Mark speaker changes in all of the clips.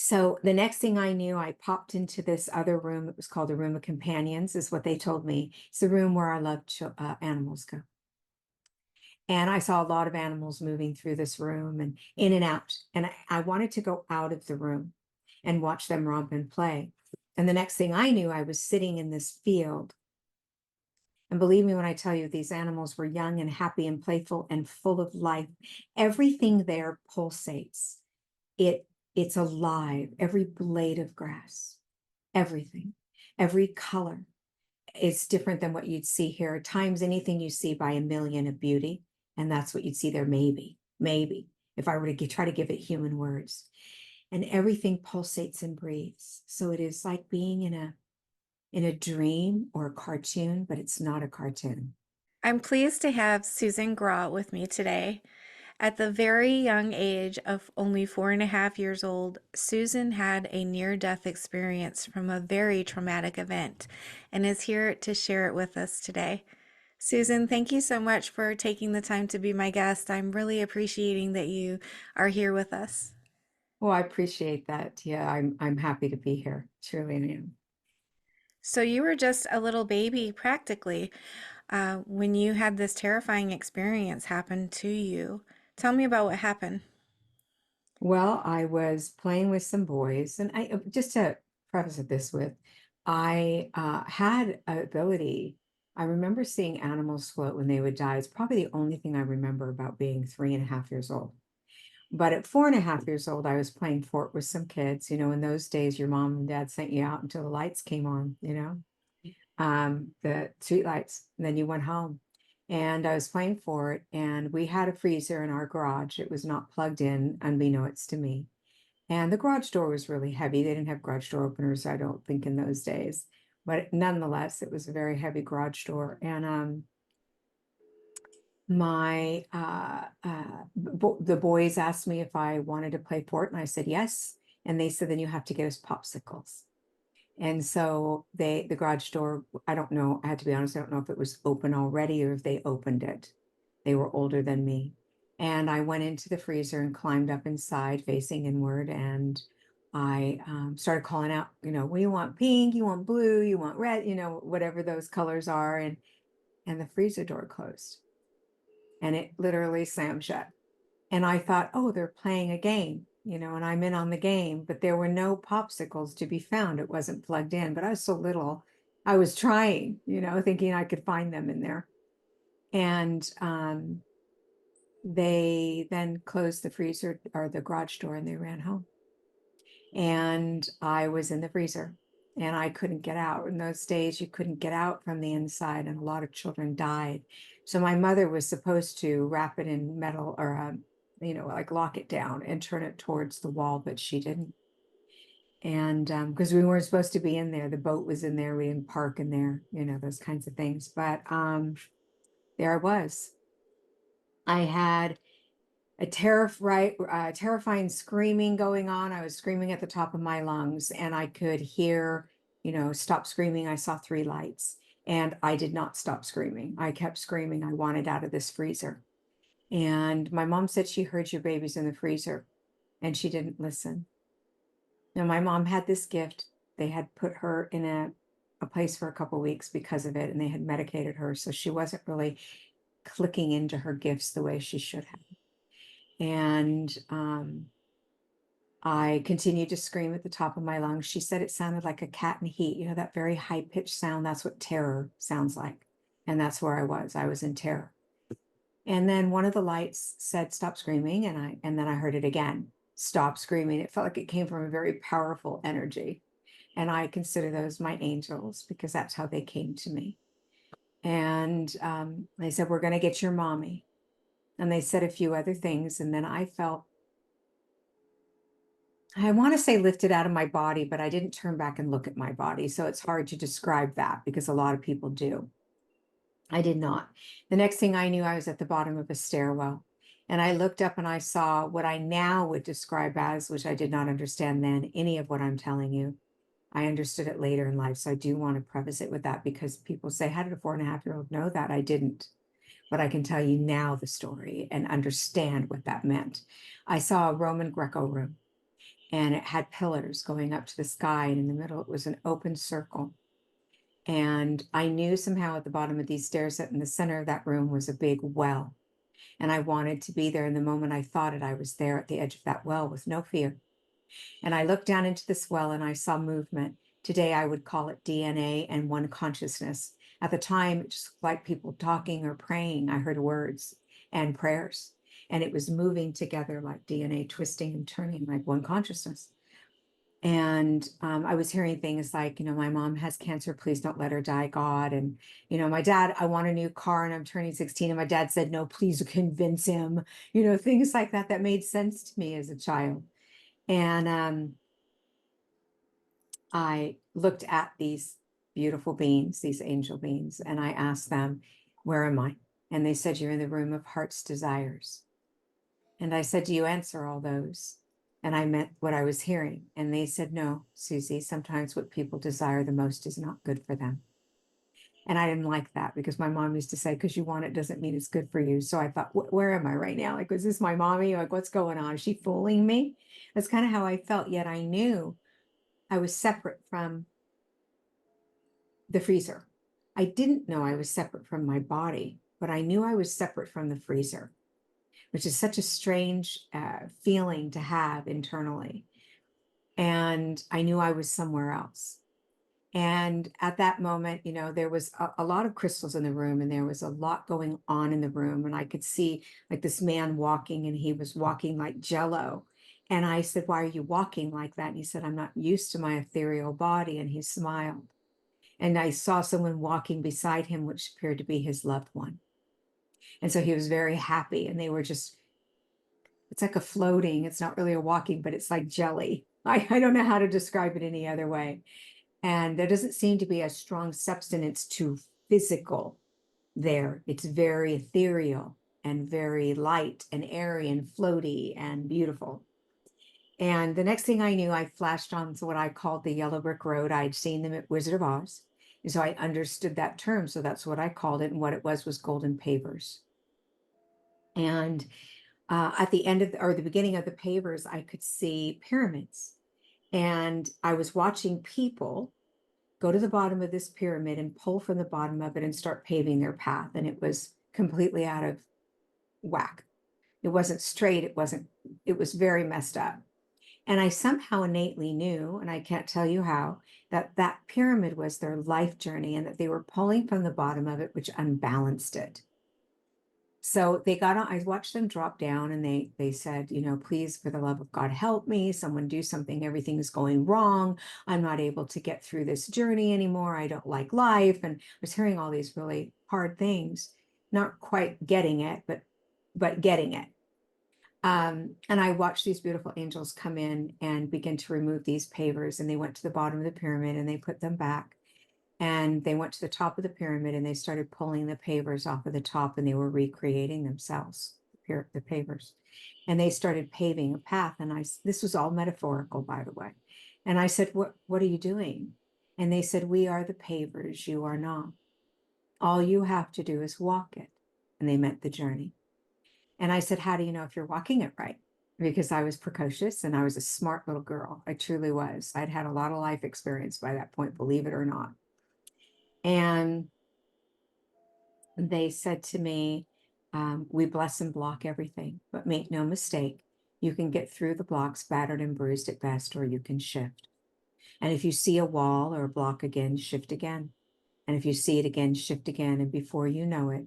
Speaker 1: So the next thing I knew, I popped into this other room. It was called a room of companions, is what they told me. It's the room where our loved animals go. And I saw a lot of animals moving through this room and in and out. And I wanted to go out of the room and watch them romp and play. And the next thing I knew, I was sitting in this field. And believe me when I tell you, these animals were young and happy and playful and full of life. Everything there pulsates. It's alive. Every blade of grass, everything, every color is different than what you'd see here. At times, anything you see by a million of beauty, and that's what you'd see there. Maybe, if I were to try to give it human words. And everything pulsates and breathes. So it is like being in a dream or a cartoon, but it's not a cartoon.
Speaker 2: I'm pleased to have Susan Graw with me today. At the very young age of only 4.5 years old, Susan had a near death experience from a very traumatic event and is here to share it with us today. Susan, thank you so much for taking the time to be my guest. I'm really appreciating that you are here with us.
Speaker 1: Well, I appreciate that. Yeah, I'm happy to be here. Truly I am.
Speaker 2: So, you were just a little baby practically when you had this terrifying experience happen to you. Tell me about what happened.
Speaker 1: Well, I was playing with some boys, and I just to preface it this with, I had an ability. I remember seeing animals float when they would die. It's probably the only thing I remember about being 3.5 years old. But at 4.5 years old, I was playing fort with some kids. In those days, your mom and dad sent you out until the lights came on, the street lights, and then you went home. And I was playing for it, and we had a freezer in our garage. It was not plugged in, unbeknownst to me. And the garage door was really heavy. They didn't have garage door openers, I don't think, in those days. But nonetheless, it was a very heavy garage door. And the boys asked me if I wanted to play fort, and I said yes. And they said, then you have to get us popsicles. And so the garage door, I don't know, I had to be honest, I don't know if it was open already or if they opened it. They were older than me. And I went into the freezer and climbed up inside facing inward. And I started calling out, well, you want pink, you want blue, you want red, whatever those colors are. And the freezer door closed and it literally slammed shut. And I thought, oh, they're playing a game, and I'm in on the game, but there were no popsicles to be found. It wasn't plugged in, but I was so little. I was trying, thinking I could find them in there. And they then closed the freezer or the garage door and they ran home. And I was in the freezer and I couldn't get out. In those days, you couldn't get out from the inside, and a lot of children died. So my mother was supposed to wrap it in metal or, like lock it down and turn it towards the wall, but she didn't. And because we weren't supposed to be in there, the boat was in there, we didn't park in there, those kinds of things. But there I was. I had a terrifying screaming going on. I was screaming at the top of my lungs, and I could hear, stop screaming. I saw three lights, and I did not stop screaming. I kept screaming. I wanted out of this freezer. And my mom said she heard your baby's in the freezer, and she didn't listen. Now, my mom had this gift. They had put her in a place for a couple weeks because of it, and they had medicated her. So she wasn't really clicking into her gifts the way she should have. And I continued to scream at the top of my lungs. She said it sounded like a cat in heat, that very high pitched sound. That's what terror sounds like. And that's where I was. I was in terror. And then one of the lights said, stop screaming. And then I heard it again, stop screaming. It felt like it came from a very powerful energy. And I consider those my angels because that's how they came to me. And they said, we're going to get your mommy. And they said a few other things. And then I felt, I want to say lifted out of my body, but I didn't turn back and look at my body. So it's hard to describe that because a lot of people do. I did not. The next thing I knew, I was at the bottom of a stairwell. And I looked up and I saw what I now would describe as, which I did not understand then, any of what I'm telling you. I understood it later in life. So I do want to preface it with that because people say, how did a 4.5-year-old know that? I didn't. But I can tell you now the story and understand what that meant. I saw a Roman Greco room. and it had pillars going up to the sky, and in the middle it was an open circle. And I knew somehow at the bottom of these stairs that in the center of that room was a big well. And I wanted to be there. And the moment I thought it, I was there at the edge of that well with no fear. And I looked down into this well and I saw movement. Today, I would call it DNA and one consciousness. At the time, it just looked like people talking or praying. I heard words and prayers, and it was moving together like DNA, twisting and turning like one consciousness. And I was hearing things like, my mom has cancer, please don't let her die, God. And, my dad, I want a new car and I'm turning 16. And my dad said, no, please convince him, things like that, that made sense to me as a child. And I looked at these beautiful beings, these angel beings, and I asked them, where am I? And they said, you're in the room of heart's desires. And I said, do you answer all those? And I meant what I was hearing. And they said, no, Susie, sometimes what people desire the most is not good for them. And I didn't like that because my mom used to say, because you want it doesn't mean it's good for you. So I thought, where am I right now? Like, was this my mommy? Like, what's going on? Is she fooling me? That's kind of how I felt. Yet I knew I was separate from the freezer. I didn't know I was separate from my body, but I knew I was separate from the freezer, which is such a strange feeling to have internally. And I knew I was somewhere else. And at that moment, there was a lot of crystals in the room and there was a lot going on in the room. And I could see like this man walking and he was walking like jello. And I said, why are you walking like that? And he said, I'm not used to my ethereal body. And he smiled. And I saw someone walking beside him, which appeared to be his loved one. And so he was very happy. And they were just, it's like a floating, it's not really a walking, but it's like jelly. I don't know how to describe it any other way. And there doesn't seem to be a strong substance to physical there. It's very ethereal and very light and airy and floaty and beautiful. And the next thing I knew, I flashed on to what I called the yellow brick road. I'd seen them at Wizard of Oz. And so I understood that term. So that's what I called it. And what it was golden pavers. And at the end of or the beginning of the pavers, I could see pyramids. And I was watching people go to the bottom of this pyramid and pull from the bottom of it and start paving their path. And it was completely out of whack. It wasn't straight. It was very messed up. And I somehow innately knew, and I can't tell you how, that that pyramid was their life journey and that they were pulling from the bottom of it, which unbalanced it. So they got on, I watched them drop down and they said, please, for the love of God, help me. Someone do something. Everything is going wrong. I'm not able to get through this journey anymore. I don't like life. And I was hearing all these really hard things, not quite getting it, but getting it. And I watched these beautiful angels come in and begin to remove these pavers. And they went to the bottom of the pyramid and they put them back. And they went to the top of the pyramid and they started pulling the pavers off of the top and they were recreating themselves, the pavers. And they started paving a path. And this was all metaphorical, by the way. And I said, what are you doing? And they said, we are the pavers, you are not. All you have to do is walk it. And they meant the journey. And I said, how do you know if you're walking it right? Because I was precocious and I was a smart little girl. I truly was. I'd had a lot of life experience by that point, believe it or not. And they said to me, we bless and block everything, but make no mistake, you can get through the blocks battered and bruised at best, or you can shift. And if you see a wall or a block again, shift again. And if you see it again, shift again. And before you know it,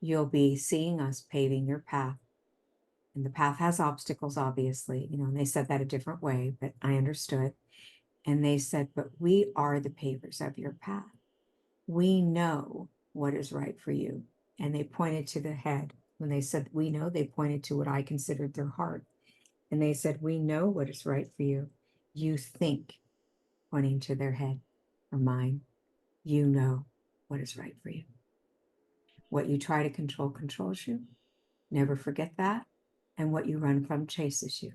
Speaker 1: you'll be seeing us paving your path. And the path has obstacles, obviously, and they said that a different way, but I understood. And they said, but we are the pavers of your path. We know what is right for you. And they pointed to the head. When they said, we know, they pointed to what I considered their heart. And they said, we know what is right for you. You think, pointing to their head or mine, you know what is right for you. What you try to control controls you. Never forget that. And what you run from chases you.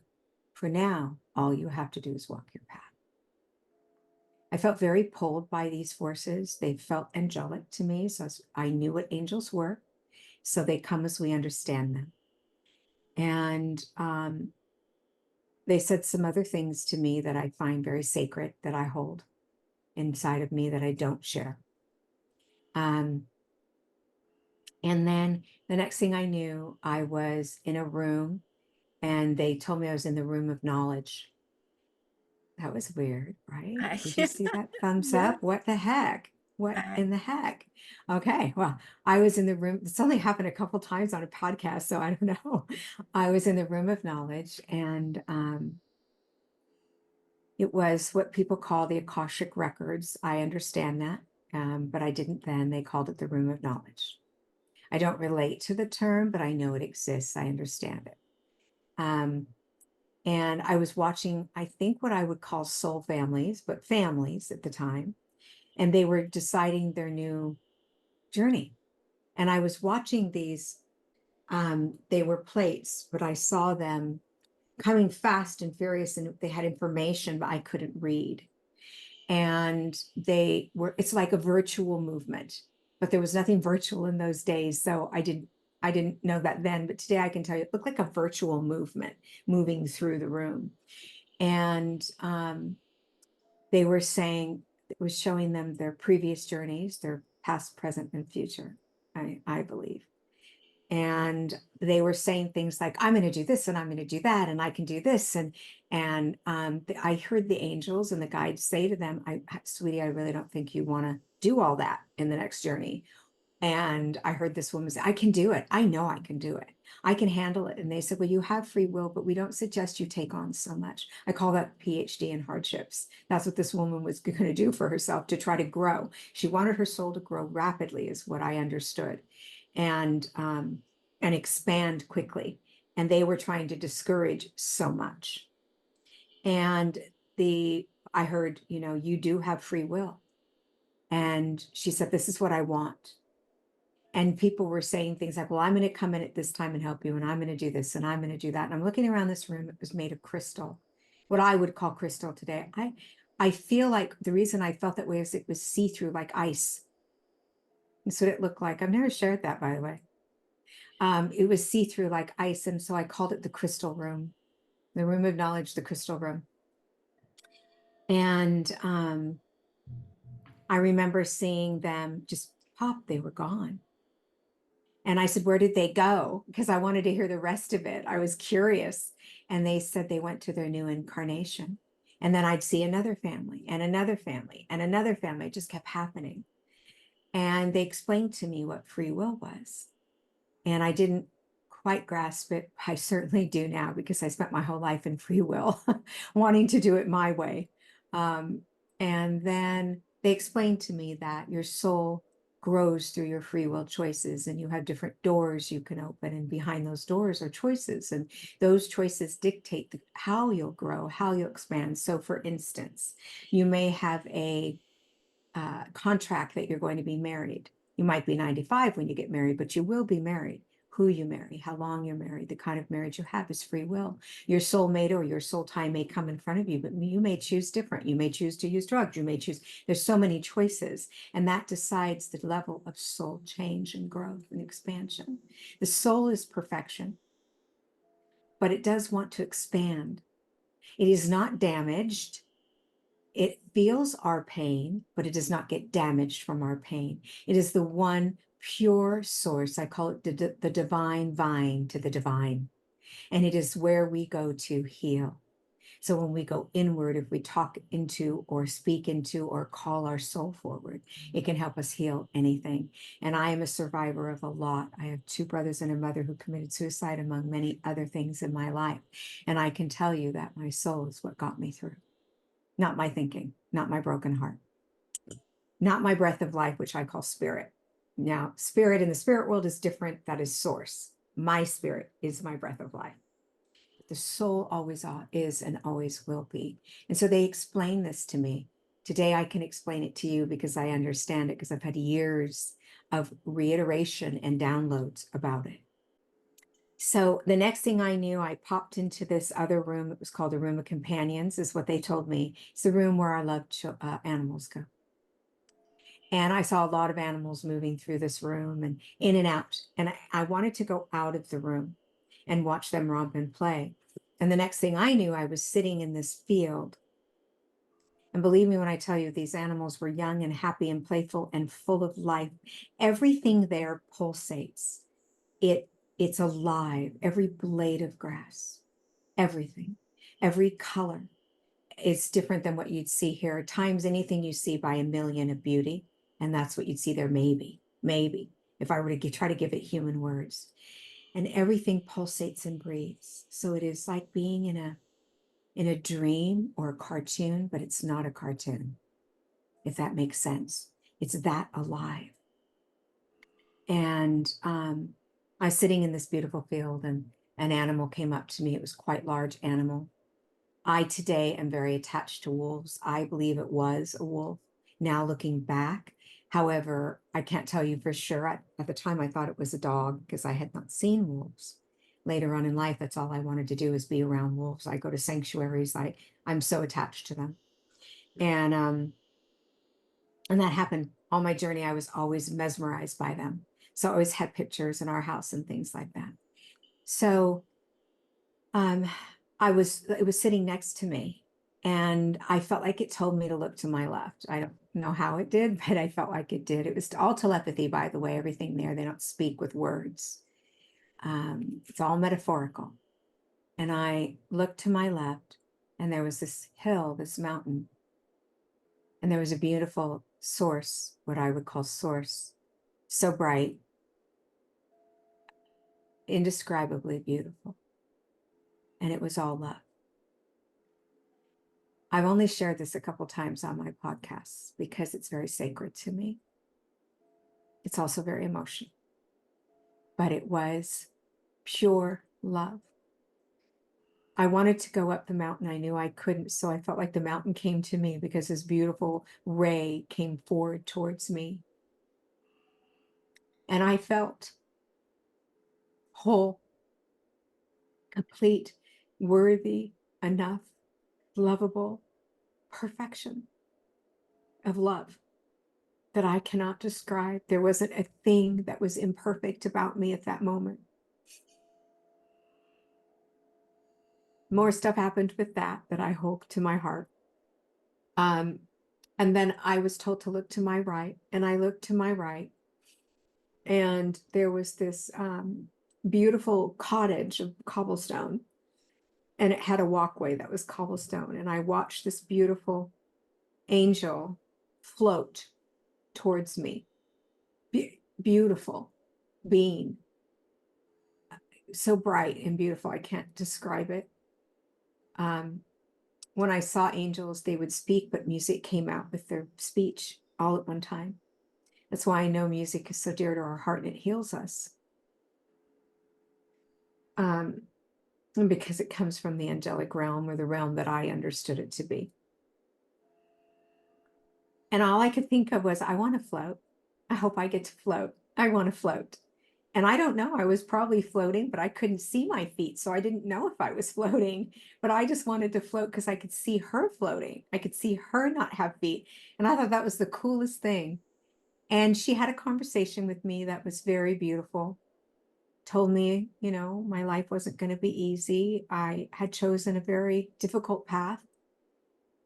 Speaker 1: For now, all you have to do is walk your path. I felt very pulled by these forces. They felt angelic to me. So I knew what angels were. So they come as we understand them. And they said some other things to me that I find very sacred, that I hold inside of me, that I don't share. And then the next thing I knew, I was in a room, and they told me I was in the room of knowledge. That was weird, right? Did you see that thumbs
Speaker 2: Yeah.
Speaker 1: up? What the heck? What
Speaker 2: I,
Speaker 1: in the heck? Okay, well, I was in the room. It's only happened a couple times on a podcast, so I don't know. I was in the room of knowledge, and it was what people call the Akashic records. I understand that, but I didn't then. They called it the room of knowledge. I don't relate to the term, but I know it exists. I understand it. Um, and I was watching, I think, what I would call soul families, but families at the time, and they were deciding their new journey. And I was watching these, they were plates, but I saw them coming fast and furious, and they had information, but I couldn't read. And they were, it's like a virtual movement, but there was nothing virtual in those days. So I didn't know that then, but today I can tell you, it looked like a virtual movement moving through the room. And they were saying, it was showing them their previous journeys, their past, present, and future, I believe. And they were saying things like, I'm going to do this and I'm going to do that, and I can do this. I heard the angels and the guides say to them, sweetie, I really don't think you want to do all that in the next journey. And I heard this woman say, I can do it. I know I can do it. I can handle it. And they said, well, you have free will, but we don't suggest you take on so much. I call that PhD in hardships. That's what this woman was going to do for herself, to try to grow. She wanted her soul to grow rapidly, is what I understood, and expand quickly. And they were trying to discourage so much. And I heard, you do have free will. And she said, this is what I want. And people were saying things like, well, I'm going to come in at this time and help you, and I'm going to do this, and I'm going to do that. And I'm looking around this room. It was made of crystal, what I would call crystal today. I feel like the reason I felt that way is it was see-through, like ice. That's what it looked like. I've never shared that, by the way. It was see-through like ice. And so I called it the crystal room, the room of knowledge, the crystal room. And I remember seeing them just pop, they were gone. And I said, where did they go? Because I wanted to hear the rest of it. I was curious. And they said they went to their new incarnation. And then I'd see another family and another family and another family. It just kept happening. And they explained to me what free will was. And I didn't quite grasp it. I certainly do now, because I spent my whole life in free will, wanting to do it my way. And then they explained to me that your soul grows through your free will choices, and you have different doors you can open, and behind those doors are choices, and those choices dictate how you'll grow, how you'll expand. So for instance, you may have a contract that you're going to be married. You might be 95 when you get married, but you will be married. Who you marry, how long you're married, the kind of marriage you have is free will. Your soulmate or your soul tie may come in front of you, but you may choose different. You may choose to use drugs. You may choose, there's so many choices, and that decides the level of soul change and growth and expansion. The soul is perfection, but it does want to expand. It is not damaged. It feels our pain, but it does not get damaged from our pain. It is the one pure source. I call it the divine vine to the divine. And it is where we go to heal. So when we go inward, if we talk into or speak into or call our soul forward, it can help us heal anything. And I am a survivor of a lot. I have two brothers and a mother who committed suicide, among many other things in my life. And I can tell you that my soul is what got me through. Not my thinking, not my broken heart, not my breath of life, which I call spirit. Now, spirit in the spirit world is different. That is source. My spirit is my breath of life. The soul always is and always will be. And so they explain this to me. Today, I can explain it to you because I understand it, because I've had years of reiteration and downloads about it. So the next thing I knew, I popped into this other room. It was called the room of companions, is what they told me. It's the room where our loved animals go. And I saw a lot of animals moving through this room and in and out. And I wanted to go out of the room and watch them romp and play. And the next thing I knew, I was sitting in this field. And believe me when I tell you, these animals were young and happy and playful and full of life. Everything there pulsates. It's alive. Every blade of grass, everything, every color is different than what you'd see here. Times anything you see by a million of beauty. And that's what you'd see there, maybe, if I were to try to give it human words. And everything pulsates and breathes. So it is like being in a dream or a cartoon, but it's not a cartoon, if that makes sense. It's that alive. And I was sitting in this beautiful field, and an animal came up to me. It was quite large animal. I today am very attached to wolves. I believe it was a wolf. Now looking back, however, I can't tell you for sure. At the time, I thought it was a dog because I had not seen wolves. Later on in life, that's all I wanted to do is be around wolves. I go to sanctuaries. I'm so attached to them. And that happened on my journey. I was always mesmerized by them. So I always had pictures in our house and things like that. So um, it was sitting next to me, and I felt like it told me to look to my left. I don't know how it did, but I felt like it did. It was all telepathy, by the way, everything there. They don't speak with words. It's all metaphorical. And I looked to my left, and there was this hill, this mountain, and there was a beautiful source, what I would call source, so bright, indescribably beautiful. And it was all love. I've only shared this a couple times on my podcasts because it's very sacred to me. It's also very emotional, but it was pure love. I wanted to go up the mountain. I knew I couldn't, so I felt like the mountain came to me because this beautiful ray came forward towards me. And I felt whole, complete, worthy, enough, lovable, perfection of love that I cannot describe. There wasn't a thing that was imperfect about me at that moment. More stuff happened with that I hold to my heart. And then I was told to look to my right, and I looked to my right, and there was this beautiful cottage of cobblestone, and it had a walkway that was cobblestone. And I watched this beautiful angel float towards me. Beautiful being, so bright and beautiful. I can't describe it. When I saw angels, they would speak, but music came out with their speech all at one time. That's why I know music is so dear to our heart, and it heals us. And because it comes from the angelic realm, or the realm that I understood it to be. And all I could think of was, I want to float. I hope I get to float. I want to float. And I don't know, I was probably floating, but I couldn't see my feet. So I didn't know if I was floating, but I just wanted to float because I could see her floating. I could see her not have feet. And I thought that was the coolest thing. And she had a conversation with me that was very beautiful. Told me, my life wasn't going to be easy. I had chosen a very difficult path.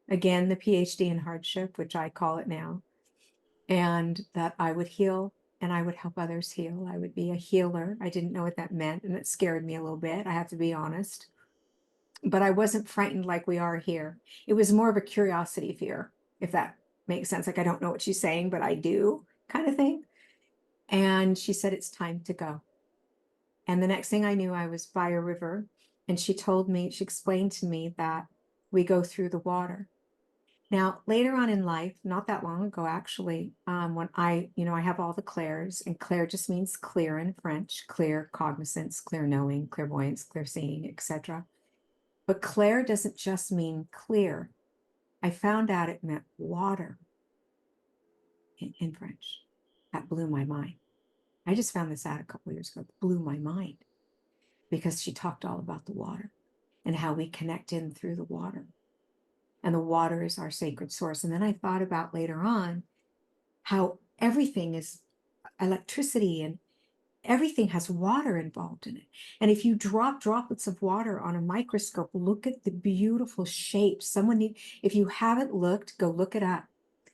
Speaker 1: Again, the PhD in hardship, which I call it now. And that I would heal, and I would help others heal. I would be a healer. I didn't know what that meant, and it scared me a little bit. I have to be honest. But I wasn't frightened like we are here. It was more of a curiosity fear, if that makes sense. Like, I don't know what she's saying, but I do, kind of thing. And she said, it's time to go. And the next thing I knew, I was by a river, and she explained to me that we go through the water. Now, later on in life, not that long ago, actually, when I have all the clairs, and clair just means clear in French, clear cognizance, clear knowing, clairvoyance, clear seeing, etc. But clair doesn't just mean clear. I found out it meant water in French. That blew my mind. I just found this out a couple of years ago. It blew my mind because she talked all about the water and how we connect in through the water. And the water is our sacred source. And then I thought about later on how everything is electricity, and everything has water involved in it. And if you drop droplets of water on a microscope, look at the beautiful shapes. If you haven't looked, go look it up.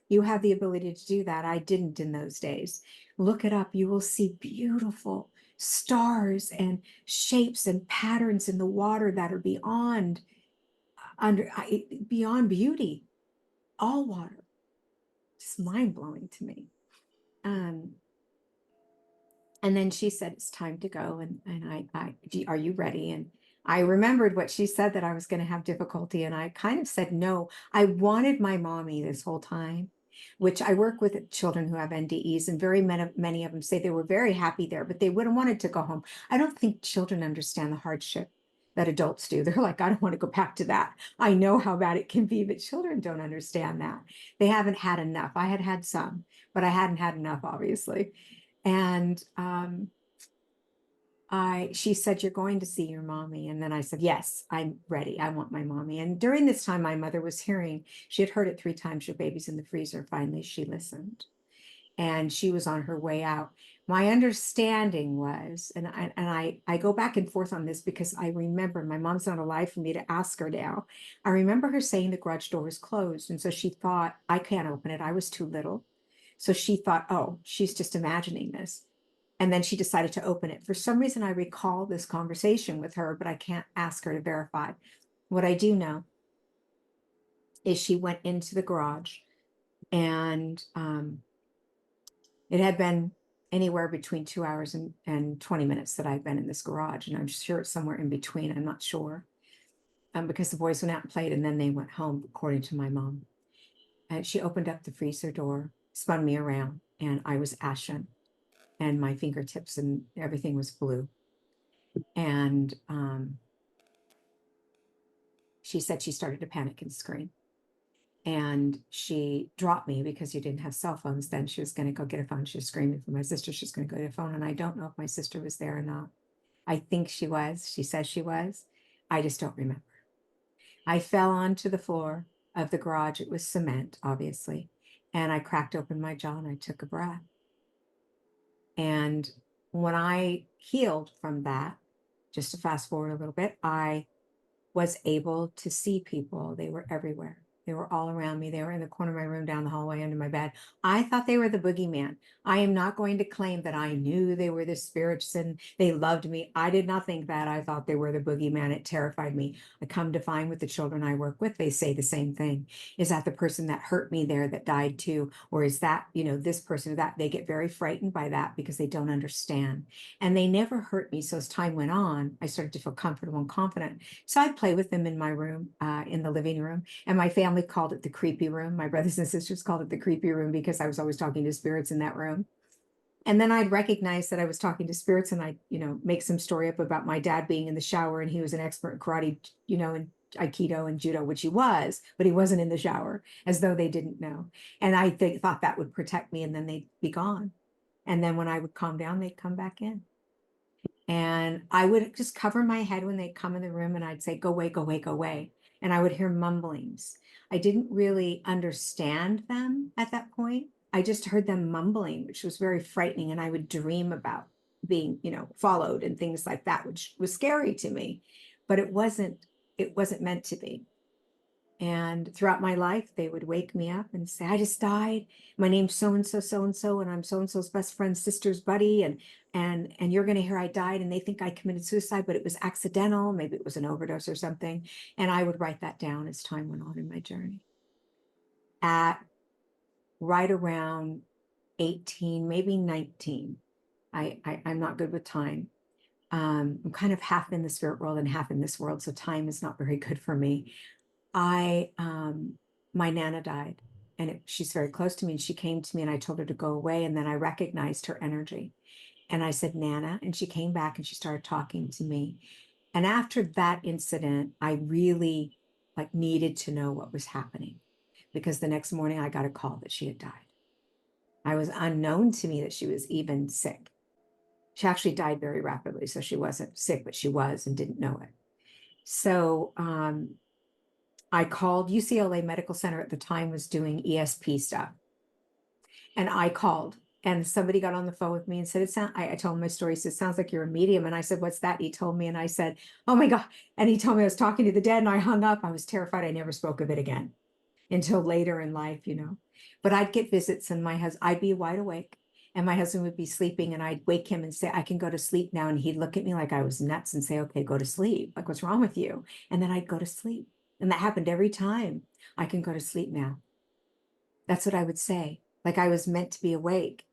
Speaker 1: You have the ability to do that. I didn't in those days. Look it up. You will see beautiful stars and shapes and patterns in the water that are beyond beauty. All water. It's mind blowing to me. Um, And then she said, it's time to go. Are you ready? And I remembered what she said, that I was going to have difficulty. And I kind of said, no, I wanted my mommy this whole time, which I work with children who have NDEs, and many of them say they were very happy there, but they would have wanted to go home. I don't think children understand the hardship that adults do. They're like, I don't want to go back to that. I know how bad it can be, but children don't understand that. They haven't had enough. I had had some, but I hadn't had enough, obviously. And she said, you're going to see your mommy. And then I said, yes, I'm ready. I want my mommy. And during this time, my mother was hearing, she had heard it 3 times, your baby's in the freezer. Finally, she listened, and she was on her way out. My understanding was, and I go back and forth on this because I remember, my mom's not alive for me to ask her now. I remember her saying the garage door was closed. And so she thought, I can't open it. I was too little. So she thought, oh, she's just imagining this. And then she decided to open it. For some reason, I recall this conversation with her, but I can't ask her to verify. What I do know is she went into the garage, and it had been anywhere between 2 hours and 20 minutes that I've been in this garage. And I'm sure it's somewhere in between. I'm not sure. Because the boys went out and played, and then they went home, according to my mom. And she opened up the freezer door, spun me around, and I was ashen, and my fingertips and everything was blue. And she said she started to panic and scream. And she dropped me because you didn't have cell phones then. She was going to go get a phone. She was screaming for my sister. She was going to go get a phone. And I don't know if my sister was there or not. I think she was. She says she was. I just don't remember. I fell onto the floor of the garage. It was cement, obviously. And I cracked open my jaw and I took a breath. And when I healed from that, just to fast forward a little bit, I was able to see people. They were everywhere. They were all around me. They were in the corner of my room, down the hallway, under my bed. I thought they were the boogeyman. I am not going to claim that I knew they were the spirits and they loved me. I did not think that. I thought they were the boogeyman. It terrified me. I come to find with the children I work with, they say the same thing. Is that the person that hurt me there that died too? Or is that, this person or that? They get very frightened by that because they don't understand. And they never hurt me. So as time went on, I started to feel comfortable and confident. So I'd play with them in my room, in the living room. And my family called it the creepy room. My brothers and sisters called it the creepy room because I was always talking to spirits in that room. And then I'd recognize that I was talking to spirits, and I'd, make some story up about my dad being in the shower, and he was an expert in karate, and Aikido and judo, which he was, but he wasn't in the shower, as though they didn't know. And I thought that would protect me, and then they'd be gone. And then when I would calm down, they'd come back in. And I would just cover my head when they'd come in the room, and I'd say, go away, go away, go away. And I would hear mumblings. I didn't really understand them at that point. I just heard them mumbling, which was very frightening. And I would dream about being, followed and things like that, which was scary to me. But it wasn't meant to be. And throughout my life, they would wake me up and say, I just died. My name's so-and-so, and I'm so-and-so's best friend's sister's buddy. And you're going to hear I died. And they think I committed suicide, but it was accidental. Maybe it was an overdose or something. And I would write that down as time went on in my journey. At right around 18, maybe 19, I'm not good with time. I'm kind of half in the spirit world and half in this world. So time is not very good for me. My Nana died, and she's very close to me, and she came to me, and I told her to go away. And then I recognized her energy, and I said, Nana, and she came back and she started talking to me. And after that incident, I really needed to know what was happening, because the next morning I got a call that she had died. I was unknown to me that she was even sick. She actually died very rapidly. So she wasn't sick, but she was and didn't know it. So, I called UCLA Medical Center at the time, was doing ESP stuff. And I called And somebody got on the phone with me and said, I told him my story. He said, sounds like you're a medium. And I said, what's that? He told me, and I said, oh my God. And he told me I was talking to the dead, and I hung up. I was terrified. I never spoke of it again until later in life, But I'd get visits, and I'd be wide awake, and my husband would be sleeping, and I'd wake him and say, I can go to sleep now. And he'd look at me like I was nuts and say, okay, go to sleep. Like, what's wrong with you? And then I'd go to sleep. And that happened every time. I can go to sleep now. That's what I would say. Like I was meant to be awake.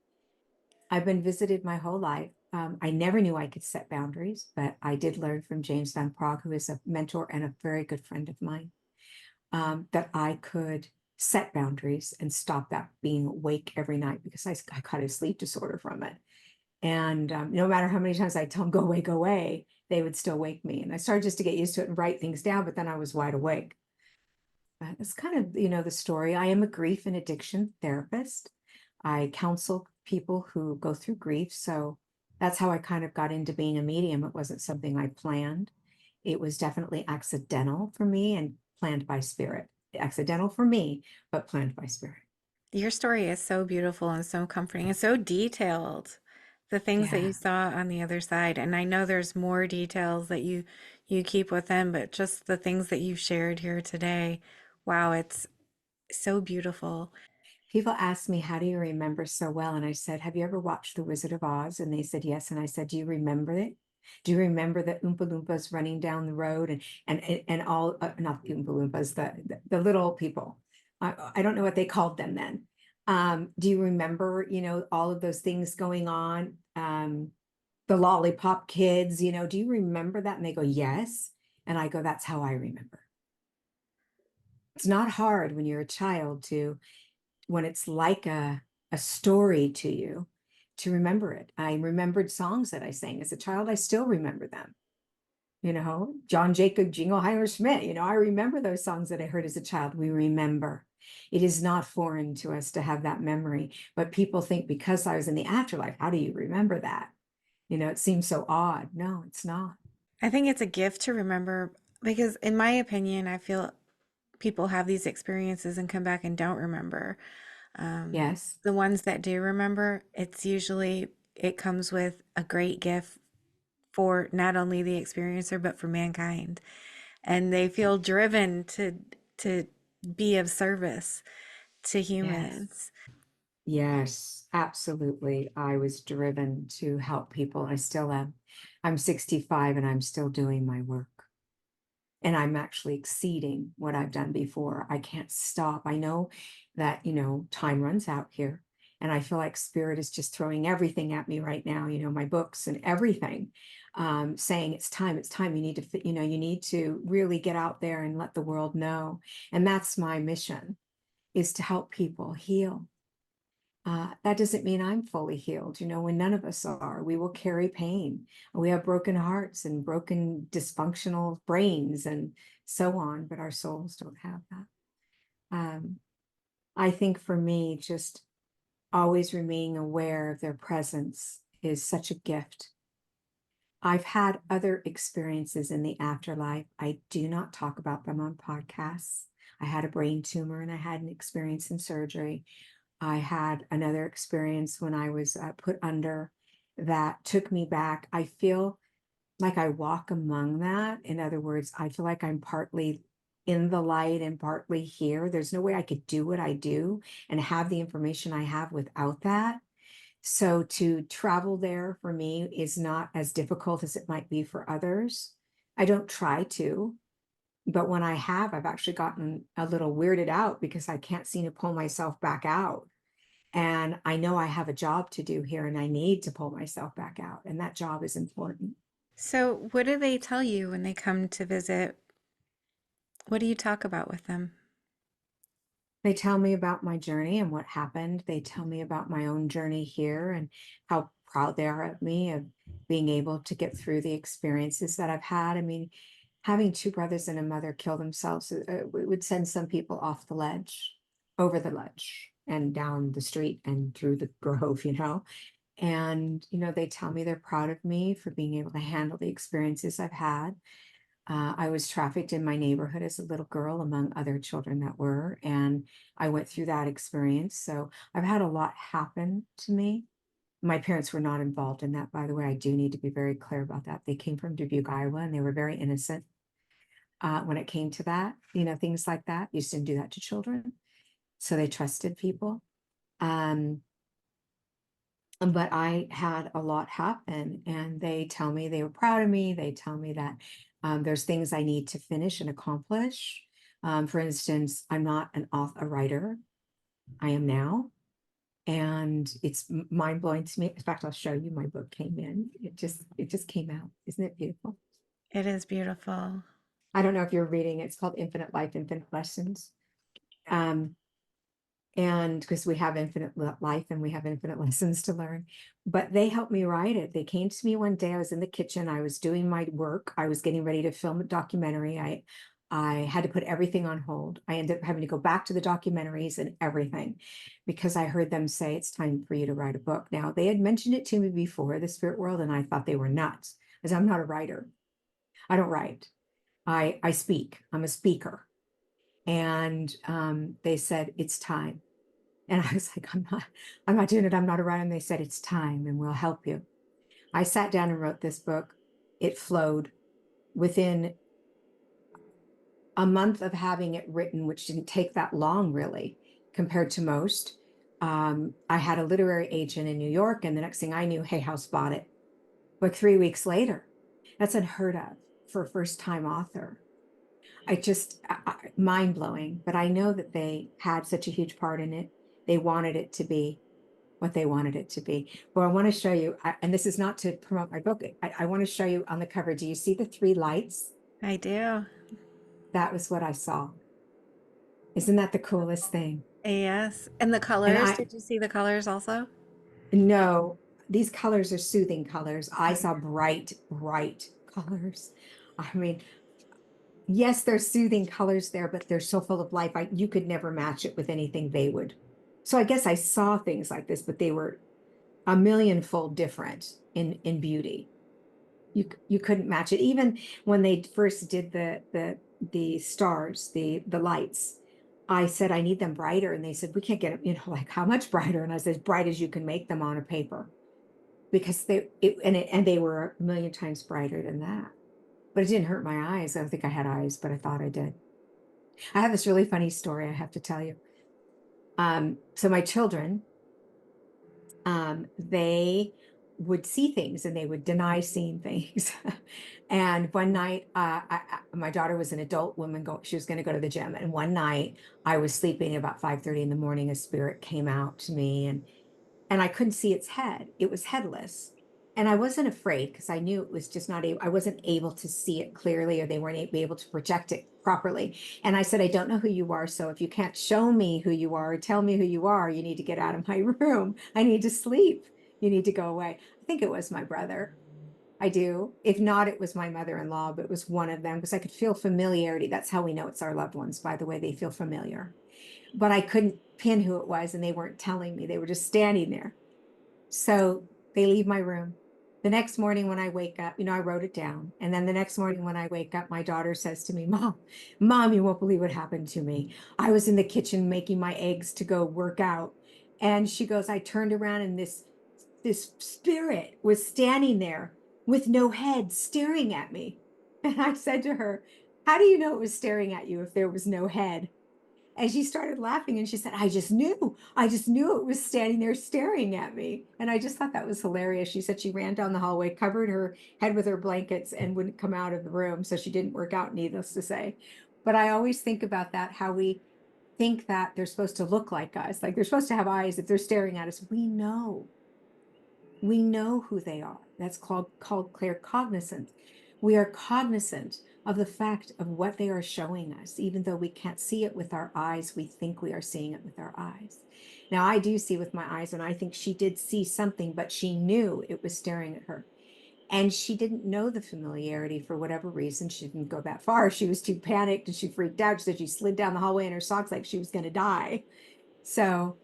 Speaker 1: I've been visited my whole life. I never knew I could set boundaries, but I did learn from James Van Praagh, who is a mentor and a very good friend of mine, that I could set boundaries and stop that being awake every night, because I got a sleep disorder from it. And no matter how many times I tell them, go away, they would still wake me. And I started just to get used to it and write things down, but then I was wide awake. It's kind of, the story. I am a grief and addiction therapist. I counsel people who go through grief. So that's how I kind of got into being a medium. It wasn't something I planned. It was definitely accidental for me and planned by spirit. Accidental for me, but planned by spirit.
Speaker 2: Your story is so beautiful and so comforting and so detailed. The things that you
Speaker 1: Yeah.
Speaker 2: saw on the other side. And I know there's more details that you keep with them, but just the things that you've shared here today. Wow, it's so beautiful.
Speaker 1: People ask me, how do you remember so well? And I said, have you ever watched The Wizard of Oz? And they said, yes. And I said, do you remember it? Do you remember the Oompa Loompas running down the road and all, not the Oompa Loompas, the little people. I don't know what they called them then. Do you remember, all of those things going on? The lollipop kids, do you remember that? And they go, yes. And I go, that's how I remember. It's not hard when you're a child when it's like a story to you, to remember it. I remembered songs that I sang as a child. I still remember them. John Jacob Jingleheimer Schmidt, I remember those songs that I heard as a child. We remember. It is not foreign to us to have that memory, but people think because I was in the afterlife, how do you remember that? It seems so odd. No, it's not.
Speaker 2: I think it's a gift to remember because, in my opinion, I feel people have these experiences and come back and don't remember. Um,
Speaker 1: Yes.
Speaker 2: the ones that do remember, it comes with a great gift for not only the experiencer but for mankind, and they feel driven to be of service to
Speaker 1: Yes.
Speaker 2: humans.
Speaker 1: Yes, absolutely. I was driven to help people. I still am. I'm 65 and I'm still doing my work. And I'm actually exceeding what I've done before. I can't stop. I know that, time runs out here. And I feel like spirit is just throwing everything at me right now, my books and everything, saying it's time, you need to, you need to really get out there and let the world know. And that's my mission, is to help people heal. That doesn't mean I'm fully healed. When none of us are, we will carry pain. We have broken hearts and broken dysfunctional brains and so on, but our souls don't have that. Um, I think for me, just always remaining aware of their presence is such a gift. I've had other experiences in the afterlife. I do not talk about them on podcasts. I had a brain tumor and I had an experience in surgery. I had another experience when I was put under that took me back. I feel like I walk among that. In other words, I feel like I'm partly in the light and partly here. There's no way I could do what I do and have the information I have without that. So to travel there for me is not as difficult as it might be for others. I don't try to, but when I have, I've actually gotten a little weirded out because I can't seem to pull myself back out. And I know I have a job to do here and I need to pull myself back out. And that job is important.
Speaker 2: So, what do they tell you when they come to visit? What do you talk about with them?
Speaker 1: They tell me about my journey and what happened. They tell me about my own journey here and how proud they are of me of being able to get through the experiences that I've had. I mean, having two brothers and a mother kill themselves would send some people off the ledge, over the ledge, and down the street and through the grove. And, they tell me they're proud of me for being able to handle the experiences I've had. I was trafficked in my neighborhood as a little girl among other children that were, and I went through that experience. So I've had a lot happen to me. My parents were not involved in that, by the way. I do need to be very clear about that. They came from Dubuque, Iowa, and they were very innocent when it came to that, things like that. You just didn't do that to children. So they trusted people. Um, but I had a lot happen, and they tell me they were proud of me. They tell me that there's things I need to finish and accomplish. For instance, I'm not a writer. I am now, and it's mind blowing to me. In fact, I'll show you. My book came in. It just came out. Isn't it beautiful?
Speaker 2: It is beautiful.
Speaker 1: I don't know if you're reading. It's called Infinite Life, Infinite Lessons. Um, and because we have infinite life and we have infinite lessons to learn, but they helped me write it. They came to me one day. I was in the kitchen. I was doing my work. I was getting ready to film a documentary. I had to put everything on hold. I ended up having to go back to the documentaries and everything because I heard them say it's time for you to write a book. Now, they had mentioned it to me before, the spirit world, and I thought they were nuts because I'm not a writer. I don't write. I speak. I'm a speaker. And they said it's time. And I was like, I'm not doing it. I'm not a writer. And they said, it's time and we'll help you. I sat down and wrote this book. It flowed within a month of having it written, which didn't take that long, really, compared to most. I had a literary agent in New York, and the next thing I knew, Hay House bought it. But 3 weeks later, that's unheard of for a first-time author. Mind blowing, but I know that they had such a huge part in it. They wanted it to be what they wanted it to be. But I want to show you, and this is not to promote my book. I want to show you on the cover. Do you see the three lights?
Speaker 2: I do.
Speaker 1: That was what I saw. Isn't that the coolest thing?
Speaker 2: Yes. And the
Speaker 1: And
Speaker 2: colors,
Speaker 1: I
Speaker 2: did you see the colors also?
Speaker 1: know these colors are soothing colors. I saw bright, bright colors. I mean, yes, there's soothing colors there, but they're so full of life. You could never match it with anything they would. So I guess I saw things like this, but they were a millionfold different in beauty. You couldn't match it. Even when they first did the stars, the lights, I said I need them brighter, and they said we can't get them. Like how much brighter? And I said as bright as you can make them on a paper, because they were a million times brighter than that. But it didn't hurt my eyes. I don't think I had eyes, but I thought I did. I have this really funny story I have to tell you. So my children, they would see things and they would deny seeing things. And one night, my daughter was an adult woman. She was going to go to the gym. And one night, I was sleeping about 5:30 in the morning. A spirit came out to me, and I couldn't see its head. It was headless. And I wasn't afraid because I knew it was just not able, I wasn't able to see it clearly, or they weren't able to project it properly. And I said, I don't know who you are. So if you can't show me who you are or tell me who you are, you need to get out of my room. I need to sleep. You need to go away. I think it was my brother. I do. If not, it was my mother-in-law, but it was one of them because I could feel familiarity. That's how we know it's our loved ones, by the way, they feel familiar. But I couldn't pin who it was, and they weren't telling me. They were just standing there. So they leave my room. The next morning when I wake up, I wrote it down. And then the next morning when I wake up, my daughter says to me, Mom, you won't believe what happened to me. I was in the kitchen making my eggs to go work out. And she goes, I turned around, and this spirit was standing there with no head staring at me. And I said to her, how do you know it was staring at you if there was no head? And she started laughing, and she said, I just knew it was standing there staring at me. And I just thought that was hilarious. She said she ran down the hallway, covered her head with her blankets, and wouldn't come out of the room. So she didn't work out, needless to say. But I always think about that, how we think that they're supposed to look like us, like they're supposed to have eyes if they're staring at us. We know who they are. That's called clear cognizance. We are cognizant of the fact of what they are showing us. Even though we can't see it with our eyes, we think we are seeing it with our eyes. Now, I do see with my eyes, and I think she did see something, but she knew it was staring at her. And she didn't know the familiarity for whatever reason. She didn't go that far. She was too panicked and she freaked out. She said she slid down the hallway in her socks like she was going to die. So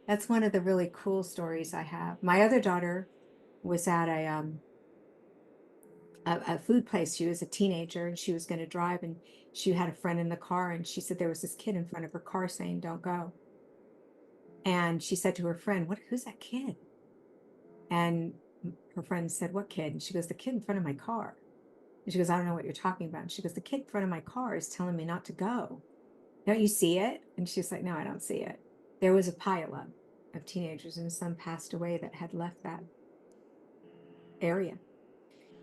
Speaker 1: that's one of the really cool stories I have. My other daughter was at a food place. She was a teenager and she was going to drive, and she had a friend in the car, and she said there was this kid in front of her car saying, "Don't go." And she said to her friend, who's that kid? And her friend said, "What kid?" And she goes, "The kid in front of my car." And she goes, "I don't know what you're talking about." And she goes, "The kid in front of my car is telling me not to go. Don't you see it?" And she's like, "No, I don't see it." There was a pileup of teenagers, and some passed away that had left that area.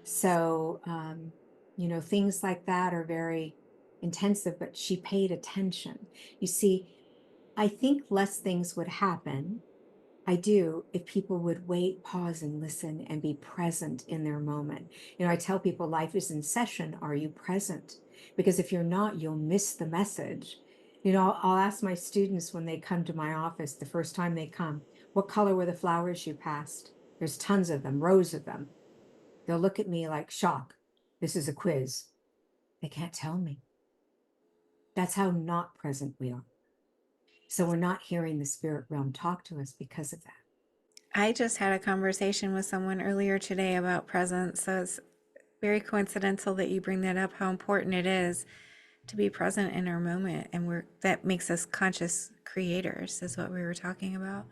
Speaker 1: So, things like that are very intensive, but she paid attention. You see, I think less things would happen. I do, if people would wait, pause, and listen and be present in their moment. I tell people life is in session. Are you present? Because if you're not, you'll miss the message. I'll ask my students when they come to my office the first time they come, "What color were the flowers you passed?" There's tons of them, rows of them. They'll look at me like shock. This is a quiz. They can't tell me. That's how not present we are. So we're not hearing the spirit realm talk to us because of that.
Speaker 2: I just had a conversation with someone earlier today about presence, so it's very coincidental that you bring that up, how important it is to be present in our moment, and that makes us conscious creators is what we were talking about.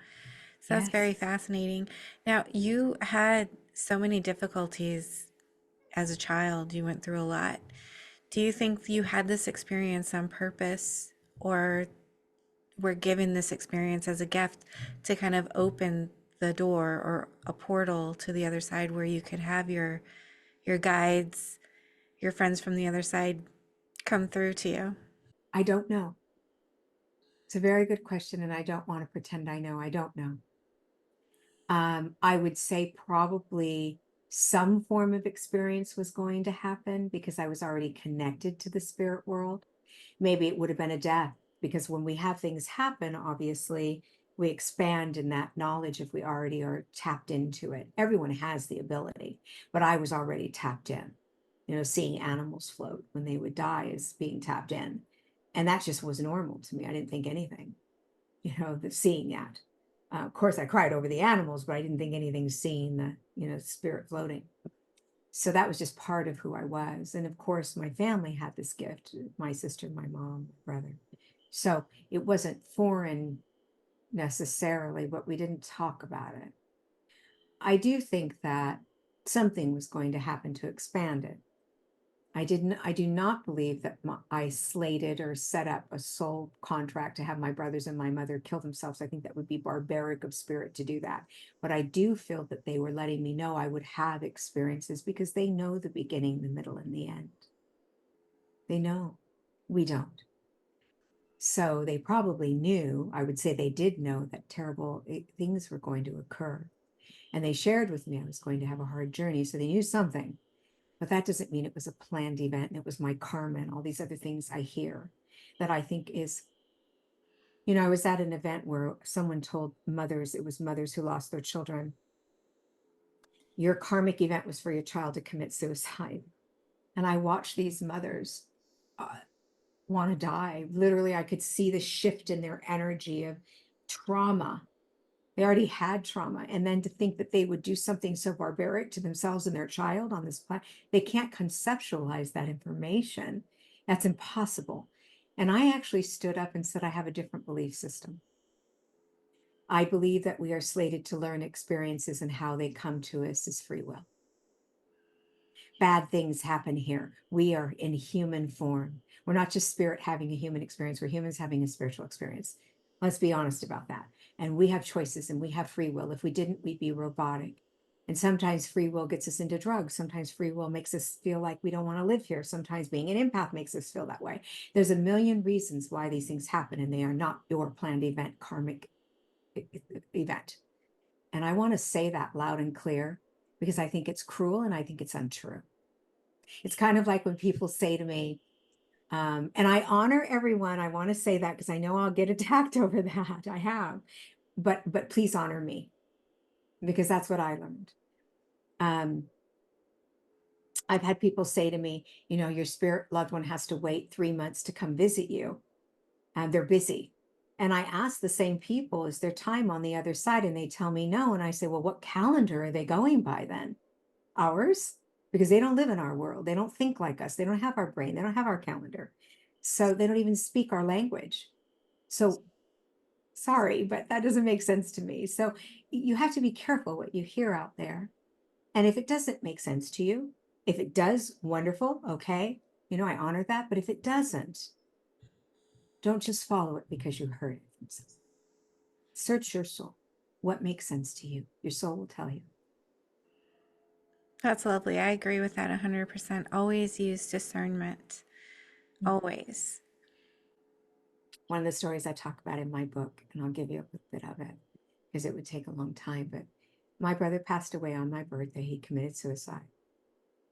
Speaker 2: So that's very
Speaker 1: Yes.
Speaker 2: fascinating. Now, you had so many difficulties as a child. You went through a lot. Do you think you had this experience on purpose, or were given this experience as a gift to kind of open the door or a portal to the other side where you could have your guides, your friends from the other side come through to you?
Speaker 1: I don't know. It's a very good question, and I don't want to pretend I know. I don't know. I would say probably some form of experience was going to happen because I was already connected to the spirit world. Maybe it would have been a death, because when we have things happen, obviously, we expand in that knowledge if we already are tapped into it. Everyone has the ability, but I was already tapped in. Seeing animals float when they would die is being tapped in. And that just was normal to me. I didn't think anything, seeing that. Of course, I cried over the animals, but I didn't think anything seeing the, spirit floating. So that was just part of who I was. And of course, my family had this gift, my sister, my mom, my brother. So it wasn't foreign necessarily, but we didn't talk about it. I do think that something was going to happen to expand it. I do not believe that I slated or set up a soul contract to have my brothers and my mother kill themselves. I think that would be barbaric of spirit to do that. But I do feel that they were letting me know I would have experiences because they know the beginning, the middle, and the end. They know. We don't. So they probably knew, I would say they did know, that terrible things were going to occur. And they shared with me I was going to have a hard journey. So they knew something. But that doesn't mean it was a planned event and it was my karma and all these other things I hear that I think is, I was at an event where someone told mothers, it was mothers who lost their children, your karmic event was for your child to commit suicide. And I watched these mothers want to die. Literally, I could see the shift in their energy of trauma. They already had trauma. And then to think that they would do something so barbaric to themselves and their child on this planet, they can't conceptualize that information. That's impossible. And I actually stood up and said, I have a different belief system. I believe that we are slated to learn experiences, and how they come to us is free will. Bad things happen here. We are in human form. We're not just spirit having a human experience, we're humans having a spiritual experience. Let's be honest about that. And we have choices and we have free will. If we didn't, we'd be robotic. And sometimes free will gets us into drugs. Sometimes free will makes us feel like we don't want to live here. Sometimes being an empath makes us feel that way. There's a million reasons why these things happen, and they are not your planned event, karmic event. And I want to say that loud and clear because I think it's cruel and I think it's untrue. It's kind of like when people say to me, and I honor everyone. I want to say that because I know I'll get attacked over that. I have, but please honor me because that's what I learned. Um, I've had people say to me, your spirit loved one has to wait 3 months to come visit you, and they're busy. And I ask the same people, is there time on the other side? And they tell me no. And I say, well, what calendar are they going by then? Ours? because they don't live in our world. They don't think like us. They don't have our brain. They don't have our calendar. So they don't even speak our language. So sorry, but that doesn't make sense to me. So you have to be careful what you hear out there. And if it doesn't make sense to you, if it does, wonderful, okay. I honor that. But if it doesn't, don't just follow it because you heard it from someone. Search your soul. What makes sense to you? Your soul will tell you.
Speaker 2: That's lovely. I agree with that 100%. Always use discernment. Always.
Speaker 1: One of the stories I talk about in my book, and I'll give you a bit of it because it would take a long time, but my brother passed away on my birthday. He committed suicide.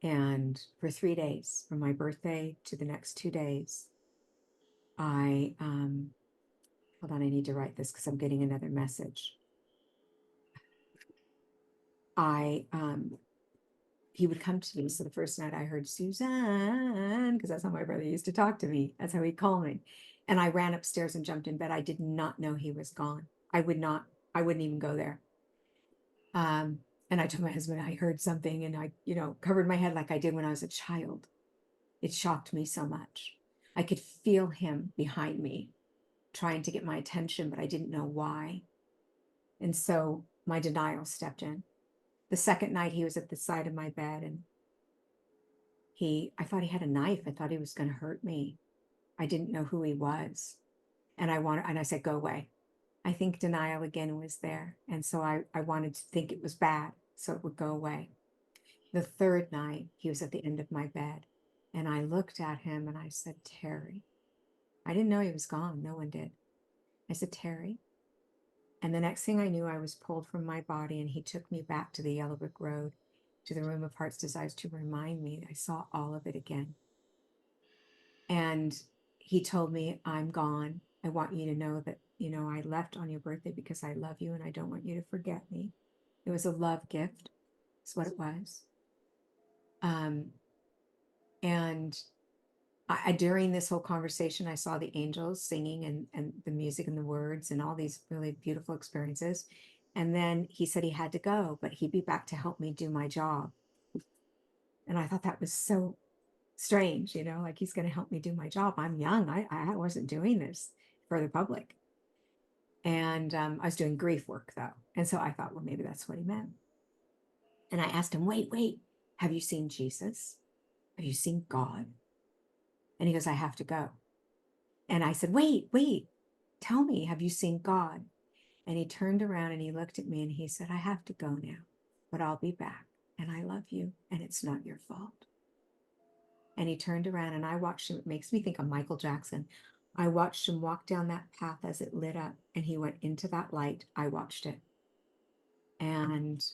Speaker 1: And for 3 days, from my birthday to the next 2 days, I, hold on, I need to write this because I'm getting another message. He would come to me. So the first night I heard Suzanne, because that's how my brother used to talk to me. That's how he'd call me. And I ran upstairs and jumped in bed. I did not know he was gone. I wouldn't even go there. And I told my husband I heard something, and I, covered my head like I did when I was a child. It shocked me so much. I could feel him behind me trying to get my attention, but I didn't know why. And so my denial stepped in. The second night he was at the side of my bed, and I thought he had a knife. I thought he was going to hurt me. I didn't know who he was. And I said, go away. I think denial again was there. And so I wanted to think it was bad so it would go away. The third night, he was at the end of my bed, and I looked at him and I said, Terry. I didn't know he was gone. No one did. I said, Terry. And the next thing I knew, I was pulled from my body, and he took me back to the Yellow Brick Road, to the Room of Heart's Desires, to remind me I saw all of it again. And he told me, I'm gone. I want you to know that, I left on your birthday because I love you and I don't want you to forget me. It was a love gift. That's what it was. And during this whole conversation, I saw the angels singing, and the music and the words and all these really beautiful experiences. And then he said he had to go, but he'd be back to help me do my job. And I thought that was so strange, like he's going to help me do my job. I'm young. I wasn't doing this for the public. And I was doing grief work though. And so I thought, well, maybe that's what he meant. And I asked him, wait, have you seen Jesus? Have you seen God? And he goes, I have to go. And I said, wait, tell me, have you seen God? And he turned around and he looked at me and he said, I have to go now, but I'll be back. And I love you. And it's not your fault. And he turned around and I watched him. It makes me think of Michael Jackson. I watched him walk down that path as it lit up, and he went into that light. I watched it. And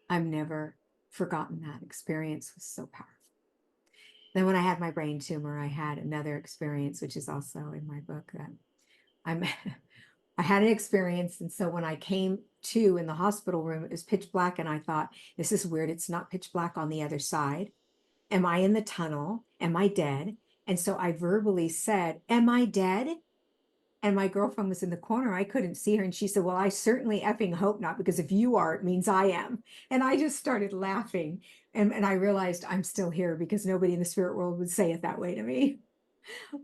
Speaker 1: I've never forgotten that experience. It was so powerful. Then when I had my brain tumor, I had another experience, which is also in my book, that I'm I had an experience. And so when I came to in the hospital room, it was pitch black. And I thought, this is weird. It's not pitch black on the other side. Am I in the tunnel? Am I dead? And so I verbally said, am I dead? And my girlfriend was in the corner. I couldn't see her. And she said, well, I certainly effing hope not, because if you are, it means I am. And I just started laughing. And I realized I'm still here because nobody in the spirit world would say it that way to me.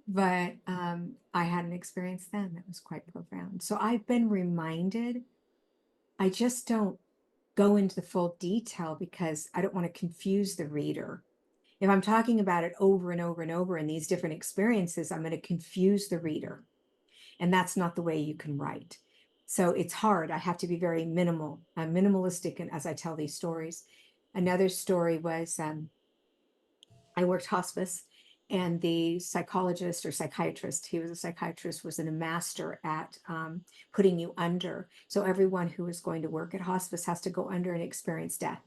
Speaker 1: But I had an experience then that was quite profound. So I've been reminded. I just don't go into the full detail because I don't want to confuse the reader. If I'm talking about it over and over and over in these different experiences, I'm going to confuse the reader. And that's not the way you can write. So it's hard. I have to be very minimalistic as I tell these stories. Another story was I worked hospice, and the psychologist or psychiatrist, he was a psychiatrist, was a master at putting you under. So everyone who is going to work at hospice has to go under and experience death.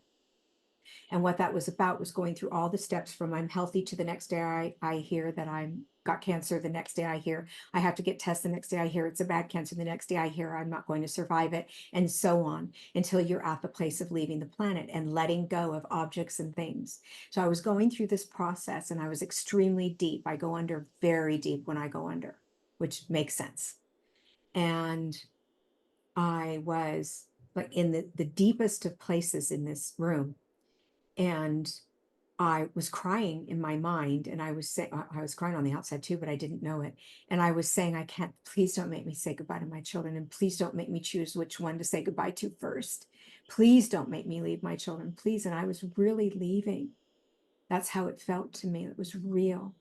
Speaker 1: And what that was about was going through all the steps from I'm healthy to the next day I hear that I'm got cancer. The next day I hear I have to get tests. The next day I hear it's a bad cancer. The next day I hear I'm not going to survive it, and so on until you're at the place of leaving the planet and letting go of objects and things. So I was going through this process, and I was extremely deep. I go under very deep when I go under, which makes sense. And I was like in the deepest of places in this room. And I was crying in my mind, and I was saying, I was crying on the outside too, but I didn't know it. And I was saying, I can't, please don't make me say goodbye to my children. And please don't make me choose which one to say goodbye to first. Please don't make me leave my children, please. And I was really leaving. That's how it felt to me. It was real.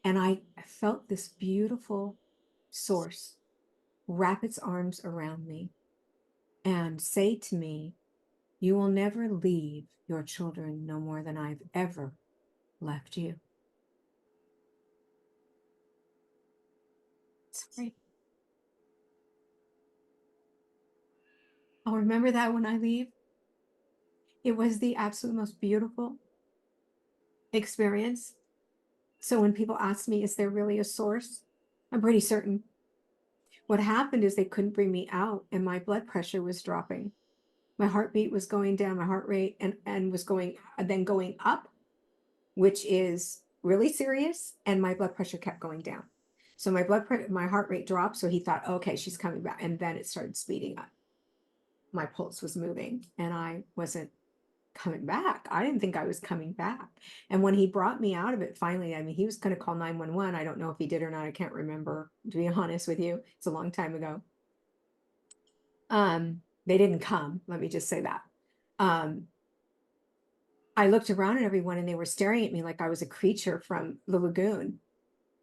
Speaker 1: And I felt this beautiful source wrap its arms around me and say to me, you will never leave your children no more than I've ever left you. Sorry. I'll remember that when I leave. It was the absolute most beautiful experience. So when people ask me, is there really a source? I'm pretty certain. What happened is they couldn't bring me out, and my blood pressure was dropping. My heartbeat was going down, my heart rate, and was going up, which is really serious. And my blood pressure kept going down. So my heart rate dropped. So he thought, okay, she's coming back. And then it started speeding up. My pulse was moving, and I wasn't coming back. I didn't think I was coming back. And when he brought me out of it, finally, I mean, he was going to call 911. I don't know if he did or not. I can't remember, to be honest with you. It's a long time ago. They didn't come. Let me just say that. I looked around at everyone, and they were staring at me like I was a creature from the lagoon.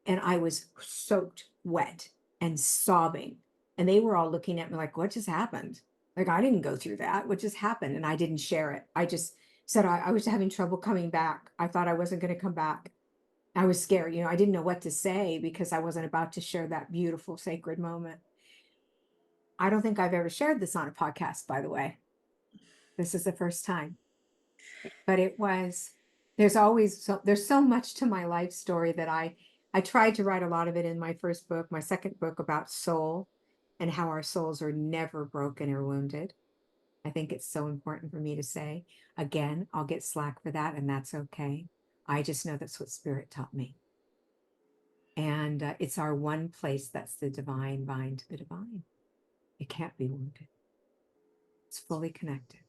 Speaker 1: And I was soaked wet and sobbing. And they were all looking at me like, what just happened? Like, I didn't go through that. What just happened? And I didn't share it. I just said I was having trouble coming back. I thought I wasn't going to come back. I was scared. I didn't know what to say because I wasn't about to share that beautiful, sacred moment. I don't think I've ever shared this on a podcast, by the way. This is the first time. But there's so much to my life story that I tried to write a lot of it in my first book, my second book about soul and how our souls are never broken or wounded. I think it's so important for me to say. Again, I'll get slack for that, and that's okay. I just know that's what Spirit taught me. And it's our one place that's the divine vine to the divine. It can't be wounded. It's fully connected.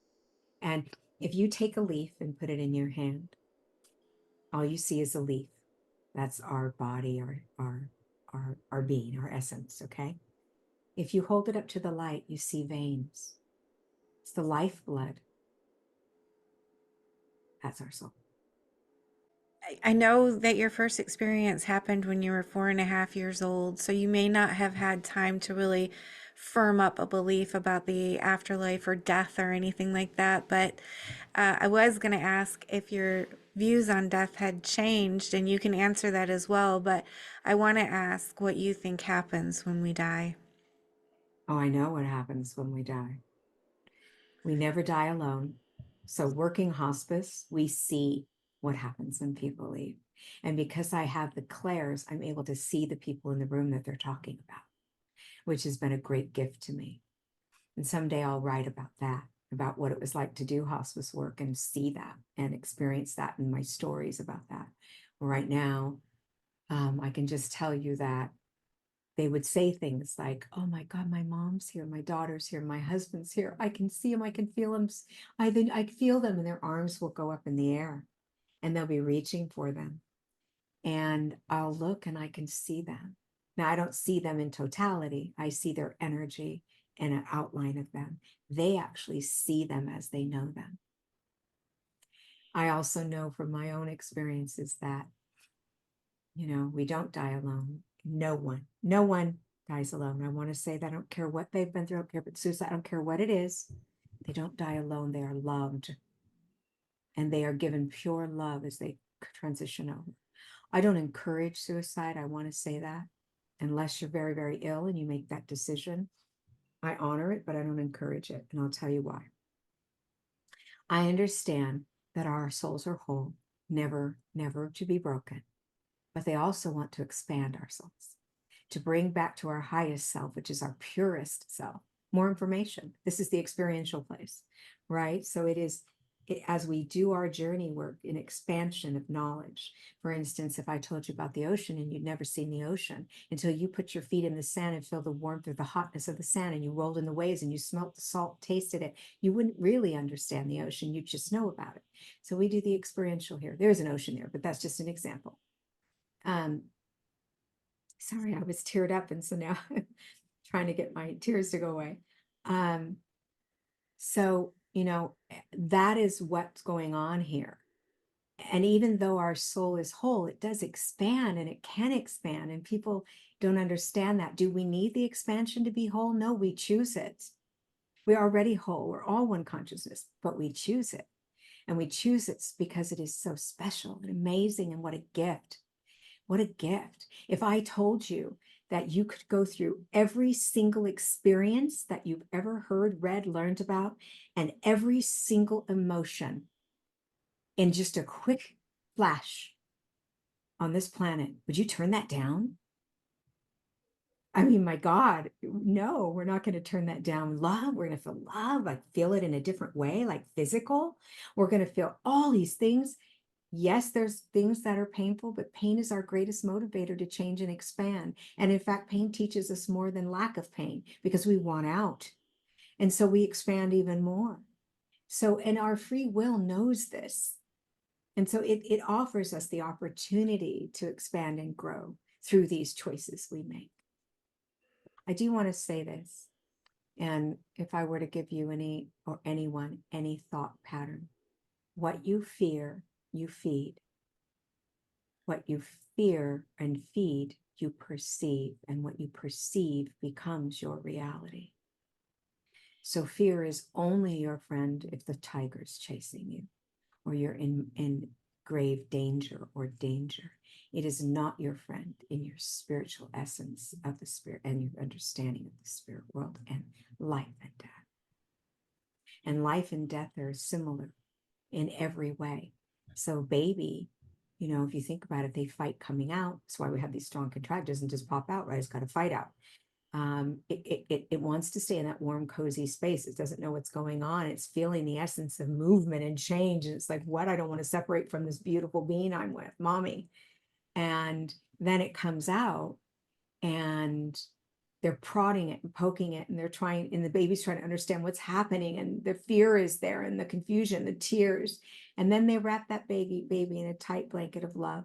Speaker 1: And if you take a leaf and put it in your hand, all you see is a leaf. That's our body, our being, our essence, okay? If you hold it up to the light, you see veins. It's the lifeblood. That's our soul.
Speaker 2: I know that your first experience happened when you were 4.5 years old, so you may not have had time to really firm up a belief about the afterlife or death or anything like that. But I was going to ask if your views on death had changed, and you can answer that as well. But I want to ask what you think happens when we die.
Speaker 1: Oh, I know what happens when we die. We never die alone. So working hospice, we see what happens when people leave. And because I have the clairs, I'm able to see the people in the room that they're talking about, which has been a great gift to me. And someday I'll write about that, about what it was like to do hospice work and see that and experience that in my stories about that. Right now, I can just tell you that they would say things like, oh my God, my mom's here, my daughter's here, my husband's here. I can see them, I can feel them. I feel them, and their arms will go up in the air, and they'll be reaching for them. And I'll look and I can see them. Now, I don't see them in totality. I see their energy and an outline of them. They actually see them as they know them. I also know from my own experiences that, we don't die alone. No one dies alone. I want to say that I don't care what they've been through. I don't care if it's suicide. I don't care what it is. They don't die alone. They are loved, and they are given pure love as they transition over. I don't encourage suicide. I want to say that, unless you're very, very ill and you make that decision. I honor it, but I don't encourage it. And I'll tell you why. I understand that our souls are whole, never, never to be broken, but they also want to expand our souls, to bring back to our highest self, which is our purest self, more information. This is the experiential place, right? So it as we do our journey work in expansion of knowledge. For instance, if I told you about the ocean and you'd never seen the ocean until you put your feet in the sand and feel the warmth or the hotness of the sand, and you rolled in the waves and you smelt the salt, tasted it, you wouldn't really understand the ocean. You'd just know about it. So we do the experiential here. There's an ocean there, but that's just an example. Sorry, I was teared up, and so now I'm trying to get my tears to go away. So, that is what's going on here. And even though our soul is whole, it does expand, and it can expand. And people don't understand that. Do we need the expansion to be whole? No, we choose it. We're already whole. We're all one consciousness, but we choose it. And we choose it because it is so special and amazing. And what a gift. What a gift. If I told you that you could go through every single experience that you've ever heard, read, learned about, and every single emotion in just a quick flash on this planet, would you turn that down? I mean, my God, no, we're not going to turn that down. Love, we're going to feel love, like feel it in a different way, like physical. We're going to feel all these things. Yes, there's things that are painful, but pain is our greatest motivator to change and expand. And in fact, pain teaches us more than lack of pain because we want out. And so we expand even more. So, and our free will knows this. And so it offers us the opportunity to expand and grow through these choices we make. I do want to say this. And if I were to give you any or anyone any thought pattern, what you fear, you feed. What you fear and feed, you perceive. And what you perceive becomes your reality. So fear is only your friend if the tiger's chasing you or you're in grave danger or danger. It is not your friend in your spiritual essence of the spirit and your understanding of the spirit world and life and death. And life and death are similar in every way. So baby, if you think about it, they fight coming out. That's why we have these strong contractors, doesn't just pop out, right? It's got to fight out. It wants to stay in that warm, cozy space. It doesn't know what's going on. It's feeling the essence of movement and change. And it's like, what? I don't want to separate from this beautiful being I'm with, mommy. And then it comes out and they're prodding it and poking it, and they're trying, and the baby's trying to understand what's happening, and the fear is there, and the confusion, the tears. And then they wrap that baby in a tight blanket of love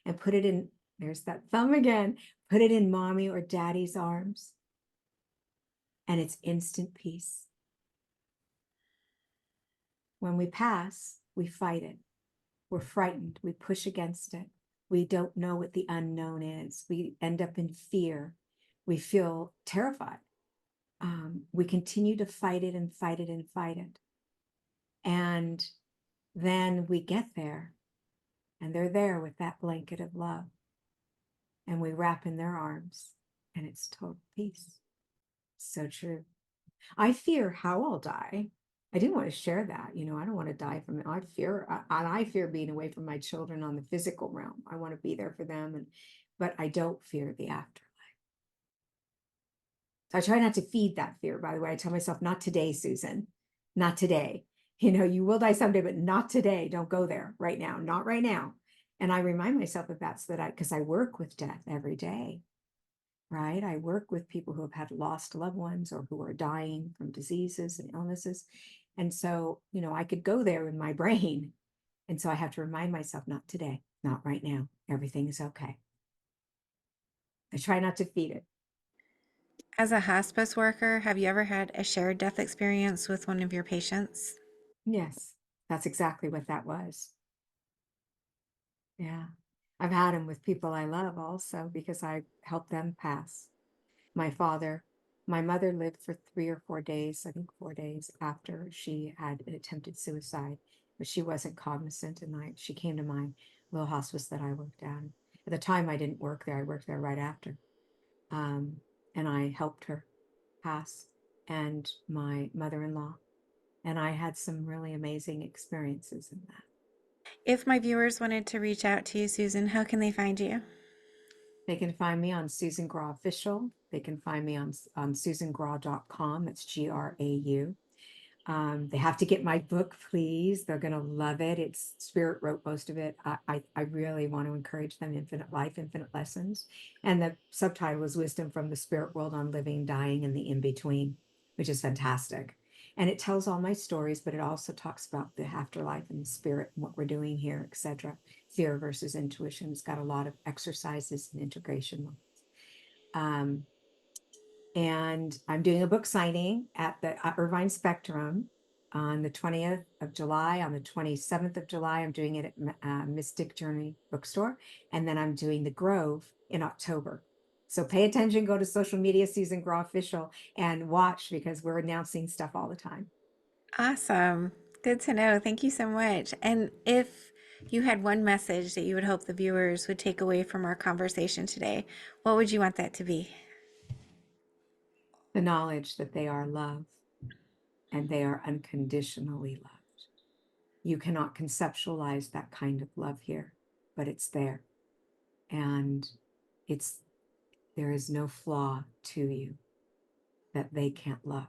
Speaker 1: and put it in, there's that thumb again, put it in mommy or daddy's arms, and it's instant peace. When we pass, we fight it. We're frightened. We push against it. We don't know what the unknown is. We end up in fear. We feel terrified. We continue to fight it and fight it and fight it. And then we get there, and they're there with that blanket of love. And we wrap in their arms, and it's total peace. So true. I fear how I'll die. I do want to share that. I don't want to die from it. I fear being away from my children on the physical realm. I want to be there for them, but I don't fear the afterlife. So I try not to feed that fear, by the way. I tell myself, not today, Susan, not today. You will die someday, but not today. Don't go there right now, not right now. And I remind myself of that so that because I work with death every day, right? I work with people who have had lost loved ones or who are dying from diseases and illnesses. And so, I could go there in my brain. And so I have to remind myself, not today, not right now. Everything is okay. I try not to feed it.
Speaker 2: As a hospice worker, have you ever had a shared death experience with one of your patients?
Speaker 1: Yes, that's exactly what that was. Yeah. I've had them with people I love also because I helped them pass. My mother lived for 3 or 4 days, I think 4 days after she had attempted suicide, but she wasn't cognizant. And she came to my little hospice that I worked at. At the time, I didn't work there. I worked there right after. Um, and I helped her pass, and my mother-in-law. And I had some really amazing experiences in that.
Speaker 2: If my viewers wanted to reach out to you, Susan, how can they find you?
Speaker 1: They can find me on Susan Graw Official. They can find me on susangraw.com. That's GRAU. They have to get my book, please. They're going to love it. It's Spirit wrote most of it. I really want to encourage them. Infinite Life, Infinite Lessons. And the subtitle is Wisdom from the Spirit World on Living, Dying, and the In Between, which is fantastic. And it tells all my stories, but it also talks about the afterlife and the spirit and what we're doing here, etc. Fear versus intuition. It's got a lot of exercises and integration. Um, and I'm doing a book signing at the Irvine Spectrum on the 20th of July. On the 27th of July, I'm doing it at Mystic Journey Bookstore. And then I'm doing the Grove in October. So pay attention, go to social media, Susan Graw Official, and watch because we're announcing stuff all the time.
Speaker 2: Awesome. Good to know. Thank you so much. And if you had one message that you would hope the viewers would take away from our conversation today, what would you want that to be?
Speaker 1: The knowledge that they are loved and they are unconditionally loved. You cannot conceptualize that kind of love here, but it's there. And it's there is no flaw to you that they can't love.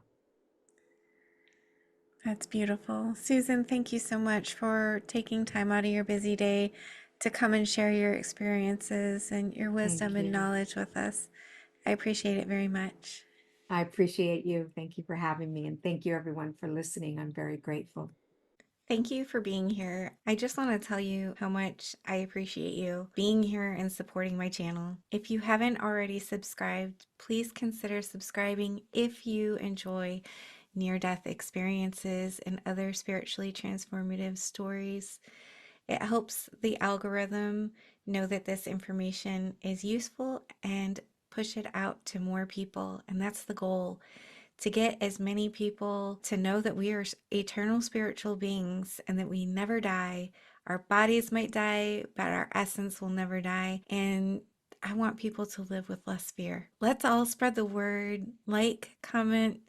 Speaker 2: That's beautiful. Susan, thank you so much for taking time out of your busy day to come and share your experiences and your wisdom
Speaker 1: Thank
Speaker 2: and
Speaker 1: you.
Speaker 2: knowledge with us. I appreciate it very much.
Speaker 1: I appreciate you. Thank you for having me. And thank you, everyone, for listening. I'm very grateful.
Speaker 2: Thank you for being here. I just want to tell you how much I appreciate you being here and supporting my channel. If you haven't already subscribed, please consider subscribing if you enjoy near-death experiences and other spiritually transformative stories. It helps the algorithm know that this information is useful and push it out to more people. And that's the goal, to get as many people to know that we are eternal spiritual beings and that we never die. Our bodies might die, but our essence will never die. And I want people to live with less fear. Let's all spread the word. Like, comment,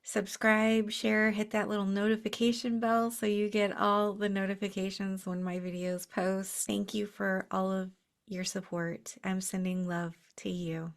Speaker 2: subscribe, share, hit that little notification bell so you get all the notifications when my videos post. Thank you for all of your support. I'm sending love to you.